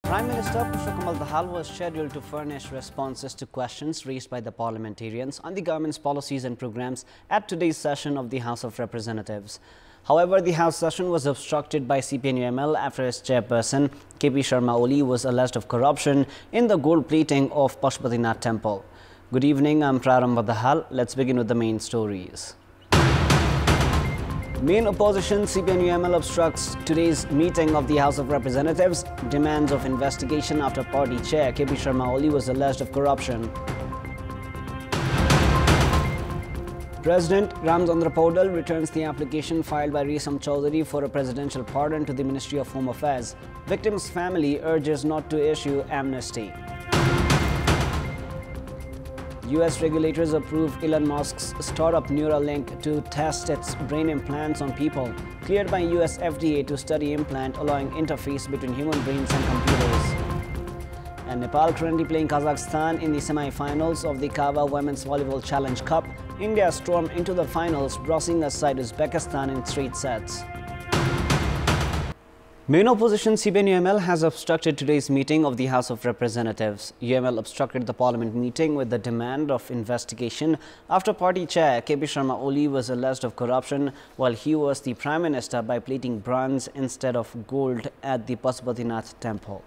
Prime Minister Pushpakumar was scheduled to furnish responses to questions raised by the parliamentarians on the government's policies and programs at today's session of the House of Representatives. However, the House session was obstructed by CPNUML after its chairperson, KP Sharma Oli, was alleged of corruption in the gold plating of Pashupatinath Temple. Good evening, I'm Prarambha Dahal. Let's begin with the main stories. Main opposition CPNUML obstructs today's meeting of the House of Representatives, demands of investigation after party chair KP Sharma Oli was alleged of corruption. President Ramchandra Paudel returns the application filed by Resam Chaudhary for a presidential pardon to the Ministry of Home Affairs. Victim's family urges not to issue amnesty. US regulators approve Elon Musk's startup Neuralink to test its brain implants on people. Cleared by US FDA to study implant allowing interface between human brains and computers. And Nepal currently playing Kazakhstan in the semi-finals of the CAVA Women's Volleyball Challenge Cup. India stormed into the finals, brushing aside Uzbekistan in straight sets. Main opposition CPNUML has obstructed today's meeting of the House of Representatives. UML obstructed the parliament meeting with the demand of investigation after party chair KP Sharma Oli was alleged of corruption while he was the Prime Minister by plating bronze instead of gold at the Pashupatinath Temple.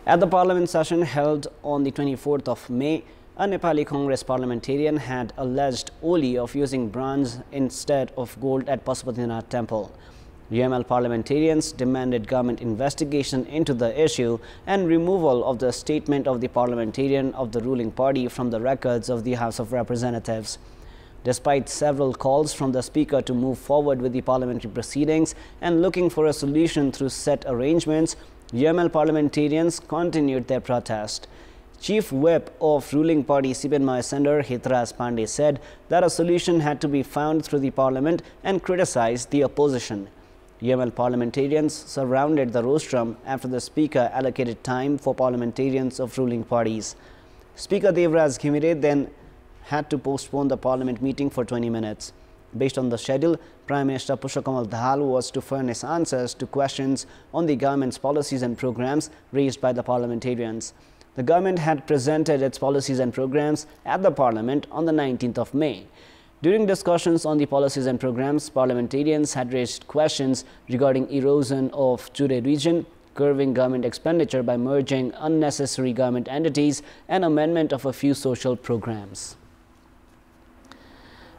At the parliament session held on the 24th of May, a Nepali Congress parliamentarian had alleged Oli of using bronze instead of gold at Pashupatinath Temple. UML parliamentarians demanded government investigation into the issue and removal of the statement of the parliamentarian of the ruling party from the records of the House of Representatives. Despite several calls from the Speaker to move forward with the parliamentary proceedings and looking for a solution through set arrangements, UML parliamentarians continued their protest. Chief Whip of ruling party CPN Sender Hitras Pandey said that a solution had to be found through the parliament and criticized the opposition. UML parliamentarians surrounded the rostrum after the Speaker allocated time for parliamentarians of ruling parties. Speaker Devraj Ghimire then had to postpone the parliament meeting for 20 minutes. Based on the schedule, Prime Minister Pushpakumar was to furnish answers to questions on the government's policies and programs raised by the parliamentarians. The government had presented its policies and programs at the parliament on the 19th of May. During discussions on the policies and programs, parliamentarians had raised questions regarding erosion of Jure region, curbing government expenditure by merging unnecessary government entities, and amendment of a few social programs.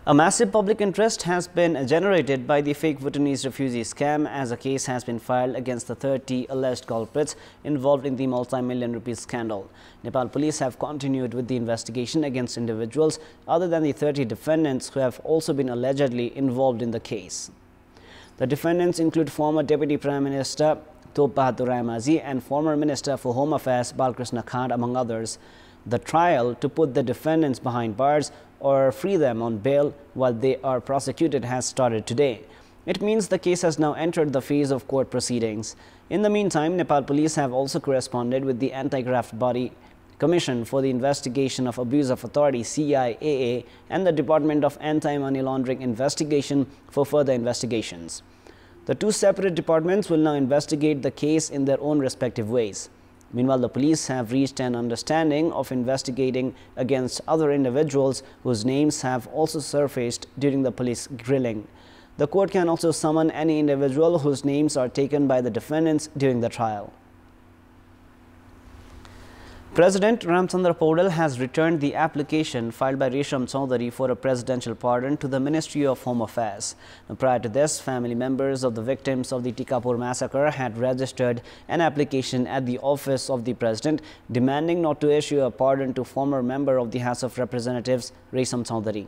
A massive public interest has been generated by the fake Bhutanese refugee scam as a case has been filed against the 30 alleged culprits involved in the multi-million rupees scandal. Nepal police have continued with the investigation against individuals other than the 30 defendants who have also been allegedly involved in the case. The defendants include former Deputy Prime Minister Top Bahadur Rayamazi and former Minister for Home Affairs Balkrishna Khand, among others. The trial to put the defendants behind bars or free them on bail while they are prosecuted has started today. It means the case has now entered the phase of court proceedings. In the meantime, Nepal police have also corresponded with the Anti-Graft Body Commission for the Investigation of Abuse of Authority CIAA and the Department of Anti-Money Laundering Investigation for further investigations. The two separate departments will now investigate the case in their own respective ways. Meanwhile, the police have reached an understanding of investigating against other individuals whose names have also surfaced during the police grilling. The court can also summon any individual whose names are taken by the defendants during the trial. President Ramchandra Paudel has returned the application filed by Resam Chaudhary for a presidential pardon to the Ministry of Home Affairs. Prior to this, family members of the victims of the Tikapur massacre had registered an application at the office of the president demanding not to issue a pardon to former member of the House of Representatives Resam Chaudhary.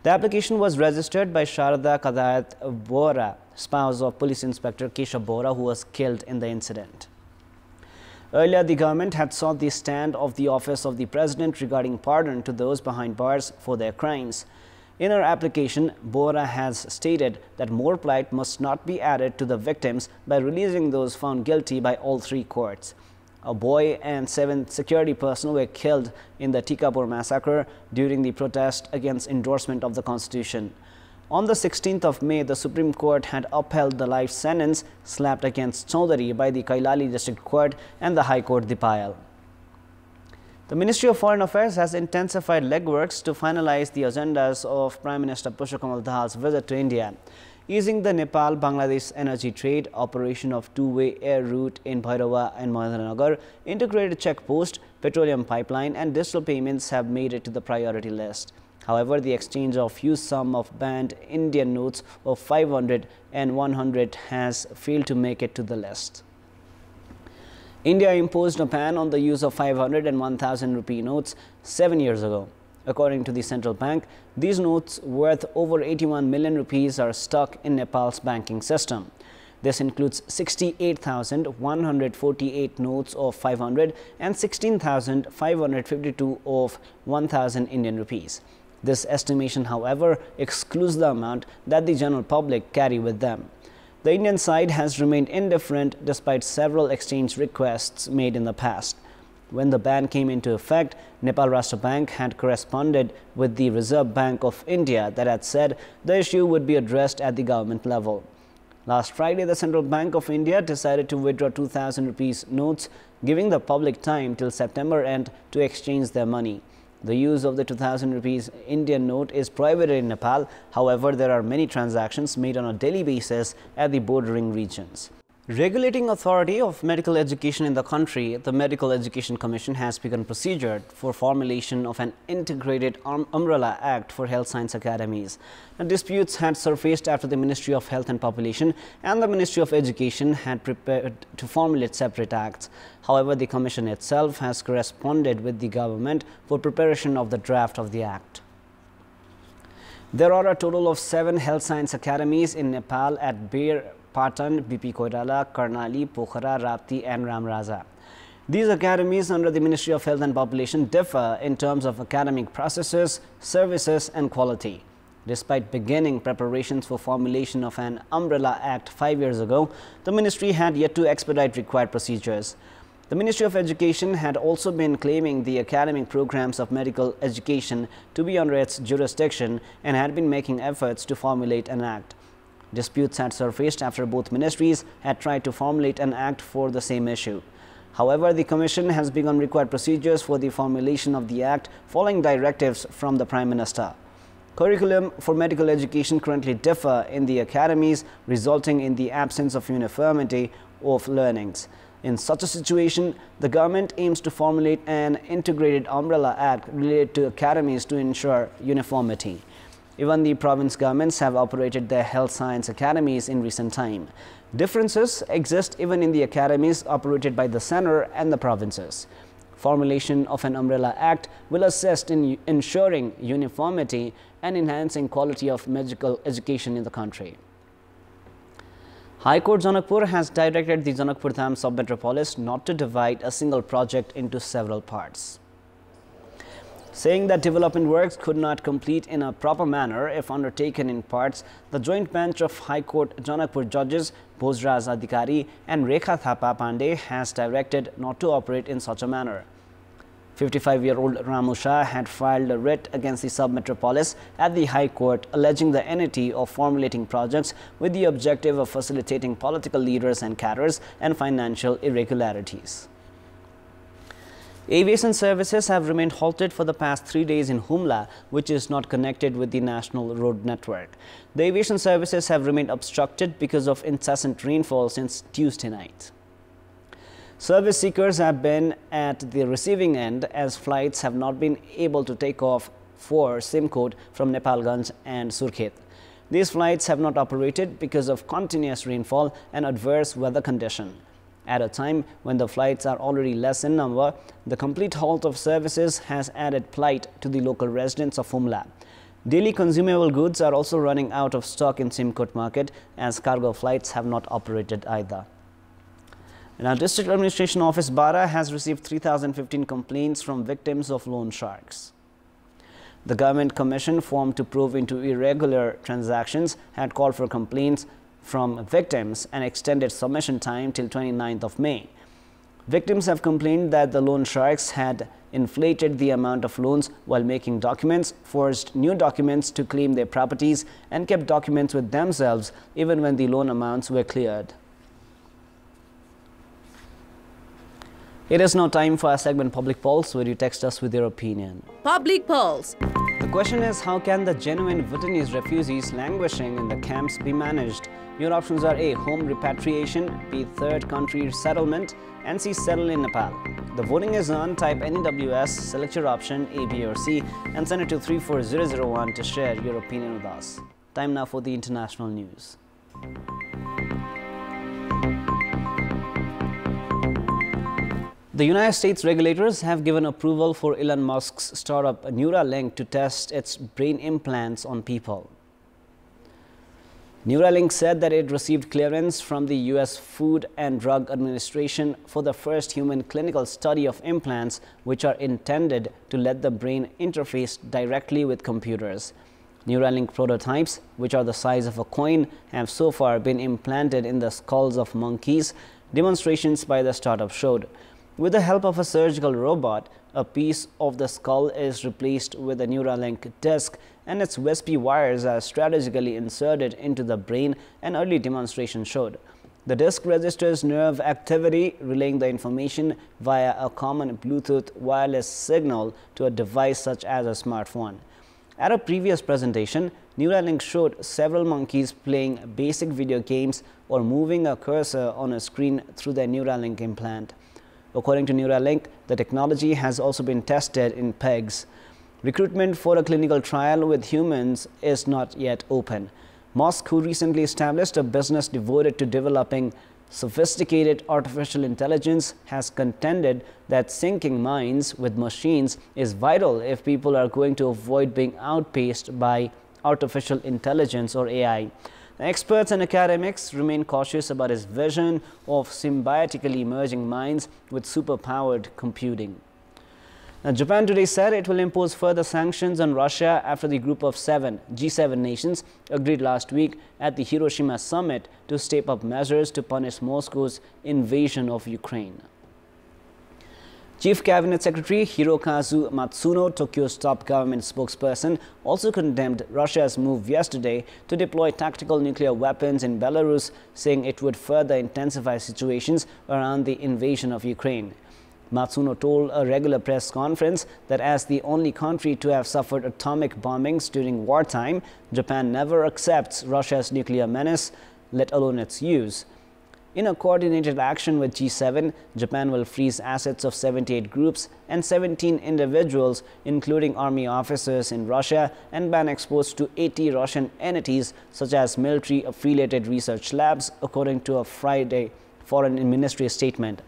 The application was registered by Sharada Kadayat Bora, spouse of Police Inspector Keshav Bora, who was killed in the incident. Earlier, the government had sought the stand of the office of the president regarding pardon to those behind bars for their crimes. In her application, Bora has stated that more plight must not be added to the victims by releasing those found guilty by all three courts. A boy and 7 security personnel were killed in the Tikapur massacre during the protest against endorsement of the constitution. On the 16th of May, the Supreme Court had upheld the life sentence slapped against Chaudhary by the Kailali District Court and the High Court Dipayal. The Ministry of Foreign Affairs has intensified legworks to finalize the agendas of Prime Minister Pushpa Dahal's visit to India. Easing the Nepal-Bangladesh energy trade, operation of two-way air route in Bhairava and Mahendra, integrated checkpost, petroleum pipeline and digital payments have made it to the priority list. However, the exchange of huge sum of banned Indian notes of 500 and 100 has failed to make it to the list. India imposed a ban on the use of 500 and 1000 rupee notes 7 years ago. According to the central bank, these notes worth over 81 million rupees are stuck in Nepal's banking system. This includes 68,148 notes of 500 and 16,552 of 1000 Indian rupees. This estimation, however, excludes the amount that the general public carry with them. The Indian side has remained indifferent despite several exchange requests made in the past. When the ban came into effect, Nepal Rashtra Bank had corresponded with the Reserve Bank of India that had said the issue would be addressed at the government level. Last Friday, the Central Bank of India decided to withdraw 2000 rupees notes, giving the public time till September end to exchange their money. The use of the 2000 rupees Indian note is prohibited in Nepal. However, there are many transactions made on a daily basis at the bordering regions. Regulating authority of medical education in the country, the Medical Education Commission has begun procedure for formulation of an integrated umbrella act for health science academies. The disputes had surfaced after the Ministry of Health and Population and the Ministry of Education had prepared to formulate separate acts. However, the Commission itself has corresponded with the government for preparation of the draft of the act. There are a total of 7 health science academies in Nepal at Bir, Patan, BP Koirala, Karnali, Pokhara, Rapti and Ramraja. These academies under the Ministry of Health and Population differ in terms of academic processes, services and quality. Despite beginning preparations for formulation of an umbrella act 5 years ago, the ministry had yet to expedite required procedures. The Ministry of Education had also been claiming the academic programs of medical education to be under its jurisdiction and had been making efforts to formulate an act. Disputes had surfaced after both ministries had tried to formulate an act for the same issue. However, the Commission has begun required procedures for the formulation of the act following directives from the Prime Minister. Curriculum for medical education currently differ in the academies, resulting in the absence of uniformity of learnings. In such a situation, the government aims to formulate an integrated umbrella act related to academies to ensure uniformity. Even the province governments have operated their health science academies in recent time. Differences exist even in the academies operated by the centre and the provinces. Formulation of an umbrella act will assist in ensuring uniformity and enhancing quality of medical education in the country. High Court Janakpur has directed the Janakpur Dham Sub-Metropolis not to divide a single project into several parts, saying that development works could not complete in a proper manner if undertaken in parts. The joint bench of High Court Janakpur judges Bhojraj Adhikari and Rekha Thapa Pandey has directed not to operate in such a manner. 55-year-old Ramu Shah had filed a writ against the sub-metropolis at the High Court, alleging the inability of formulating projects with the objective of facilitating political leaders and cadres and financial irregularities. Aviation services have remained halted for the past 3 days in Humla, which is not connected with the national road network. The aviation services have remained obstructed because of incessant rainfall since Tuesday night. Service seekers have been at the receiving end as flights have not been able to take off for Simkot from Nepalganj and Surkhet. These flights have not operated because of continuous rainfall and adverse weather condition. At a time when the flights are already less in number, the complete halt of services has added plight to the local residents of Humla. Daily consumable goods are also running out of stock in Simkot market as cargo flights have not operated either. Now, District Administration Office Bara has received 3,015 complaints from victims of loan sharks. The Government Commission formed to probe into irregular transactions had called for complaints from victims and extended submission time till 29th of May. Victims have complained that the loan sharks had inflated the amount of loans while making documents, forged new documents to claim their properties, and kept documents with themselves even when the loan amounts were cleared. It is now time for our segment Public Pulse, where you text us with your opinion. Public Pulse. The question is, how can the genuine Bhutanese refugees languishing in the camps be managed? Your options are A. Home repatriation, B. Third country settlement, and C. Settle in Nepal. The voting is on. Type NEWS, select your option A, B or C and send it to 34001 to share your opinion with us. Time now for the international news. The United States regulators have given approval for Elon Musk's startup Neuralink to test its brain implants on people. Neuralink said that it received clearance from the U.S. Food and Drug Administration for the first human clinical study of implants, which are intended to let the brain interface directly with computers. Neuralink prototypes, which are the size of a coin, have so far been implanted in the skulls of monkeys, demonstrations by the startup showed. With the help of a surgical robot, a piece of the skull is replaced with a Neuralink disc and its wispy wires are strategically inserted into the brain, an early demonstration showed. The disc registers nerve activity, relaying the information via a common Bluetooth wireless signal to a device such as a smartphone. At a previous presentation, Neuralink showed several monkeys playing basic video games or moving a cursor on a screen through their Neuralink implant. According to Neuralink, the technology has also been tested in pigs. Recruitment for a clinical trial with humans is not yet open. Musk, who recently established a business devoted to developing sophisticated artificial intelligence, has contended that syncing minds with machines is vital if people are going to avoid being outpaced by artificial intelligence or AI. Experts and academics remain cautious about his vision of symbiotically merging minds with superpowered computing. Now, Japan today said it will impose further sanctions on Russia after the group of G7 nations agreed last week at the Hiroshima summit to step up measures to punish Moscow's invasion of Ukraine. Chief Cabinet Secretary Hirokazu Matsuno, Tokyo's top government spokesperson, also condemned Russia's move yesterday to deploy tactical nuclear weapons in Belarus, saying it would further intensify situations around the invasion of Ukraine. Matsuno told a regular press conference that as the only country to have suffered atomic bombings during wartime, Japan never accepts Russia's nuclear menace, let alone its use. In a coordinated action with G7, Japan will freeze assets of 78 groups and 17 individuals, including army officers in Russia, and ban exports to 80 Russian entities such as military-affiliated research labs, according to a Friday Foreign Ministry statement.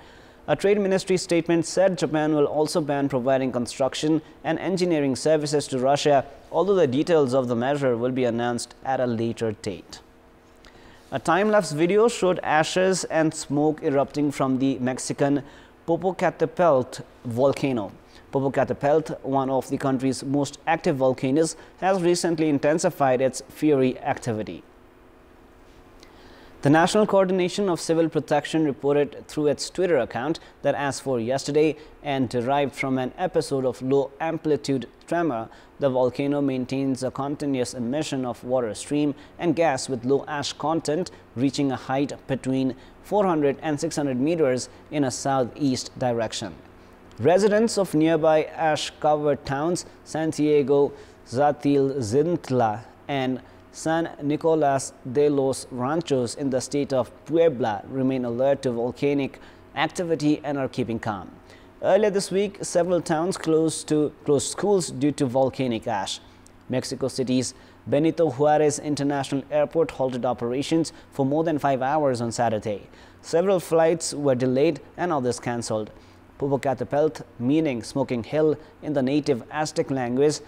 A Trade Ministry statement said Japan will also ban providing construction and engineering services to Russia, although the details of the measure will be announced at a later date. A time-lapse video showed ashes and smoke erupting from the Mexican Popocatépetl volcano. Popocatépetl, one of the country's most active volcanoes, has recently intensified its fiery activity. The National Coordination of Civil Protection reported through its Twitter account that as for yesterday and derived from an episode of low-amplitude tremor, the volcano maintains a continuous emission of water stream and gas with low ash content, reaching a height between 400 and 600 meters in a southeast direction. Residents of nearby ash-covered towns Santiago, Zatilzintla, and San Nicolas de los Ranchos in the state of Puebla remain alert to volcanic activity and are keeping calm. Earlier this week, several towns closed schools due to volcanic ash. Mexico City's Benito Juarez International Airport halted operations for more than 5 hours on Saturday. Several flights were delayed and others cancelled. Popocatépetl, meaning smoking hill in the native Aztec language,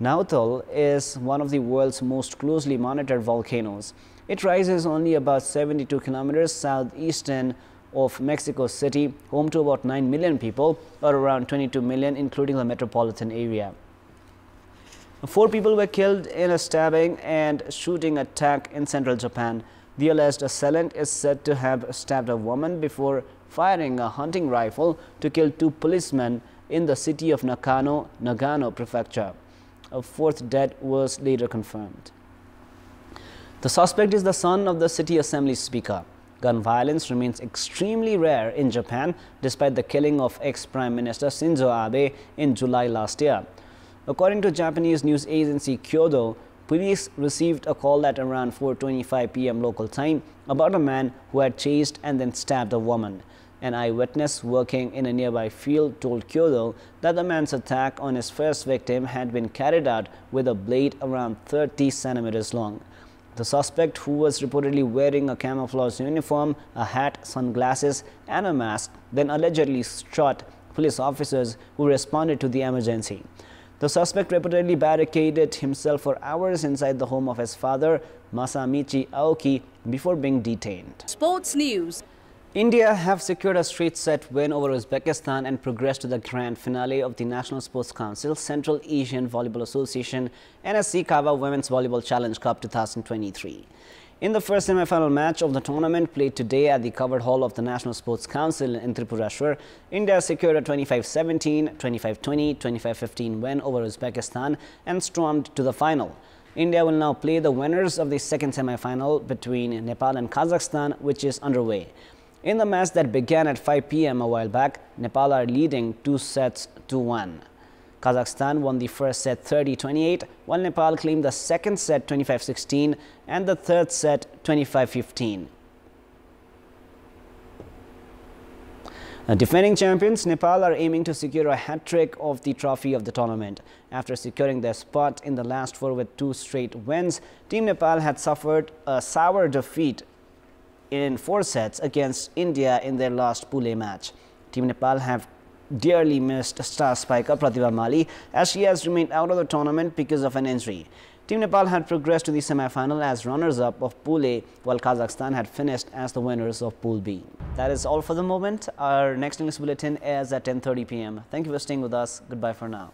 Nautol is one of the world's most closely monitored volcanoes. It rises only about 72 kilometers southeastern of Mexico City, home to about 9 million people, or around 22 million including the metropolitan area. 4 people were killed in a stabbing and shooting attack in central Japan. The alleged assailant is said to have stabbed a woman before firing a hunting rifle to kill 2 policemen in the city of Nagano Prefecture. A fourth death was later confirmed. The suspect is the son of the city assembly speaker. Gun violence remains extremely rare in Japan despite the killing of ex-Prime Minister Shinzo Abe in July last year. According to Japanese news agency Kyodo, police received a call at around 4:25 p.m. local time about a man who had chased and then stabbed a woman. An eyewitness working in a nearby field told Kyodo that the man's attack on his first victim had been carried out with a blade around 30 centimeters long. The suspect, who was reportedly wearing a camouflage uniform, a hat, sunglasses and a mask, then allegedly shot police officers who responded to the emergency. The suspect reportedly barricaded himself for hours inside the home of his father, Masamichi Aoki, before being detained. Sports news. India have secured a straight-set win over Uzbekistan and progressed to the grand finale of the National Sports Council Central Asian Volleyball Association NSC CAVA Women's Volleyball Challenge Cup 2023. In the first semi-final match of the tournament played today at the covered hall of the National Sports Council in Tripurashwar, India secured a 25-17, 25-20, 25-15 win over Uzbekistan and stormed to the final. India will now play the winners of the second semi-final between Nepal and Kazakhstan, which is underway. In the match that began at 5 p.m. a while back, Nepal are leading 2-1. Kazakhstan won the first set 30-28, while Nepal claimed the second set 25-16 and the third set 25-15. Defending champions, Nepal are aiming to secure a hat-trick of the trophy of the tournament. After securing their spot in the last four with 2 straight wins, Team Nepal had suffered a sour defeat in 4 sets against India in their last Pool A match. Team Nepal have dearly missed star spiker Pratibha Mali as she has remained out of the tournament because of an injury. Team Nepal had progressed to the semi-final as runners-up of Pool A, while Kazakhstan had finished as the winners of Pool B. That is all for the moment. Our next news bulletin airs at 10:30 p.m. Thank you for staying with us. Goodbye for now.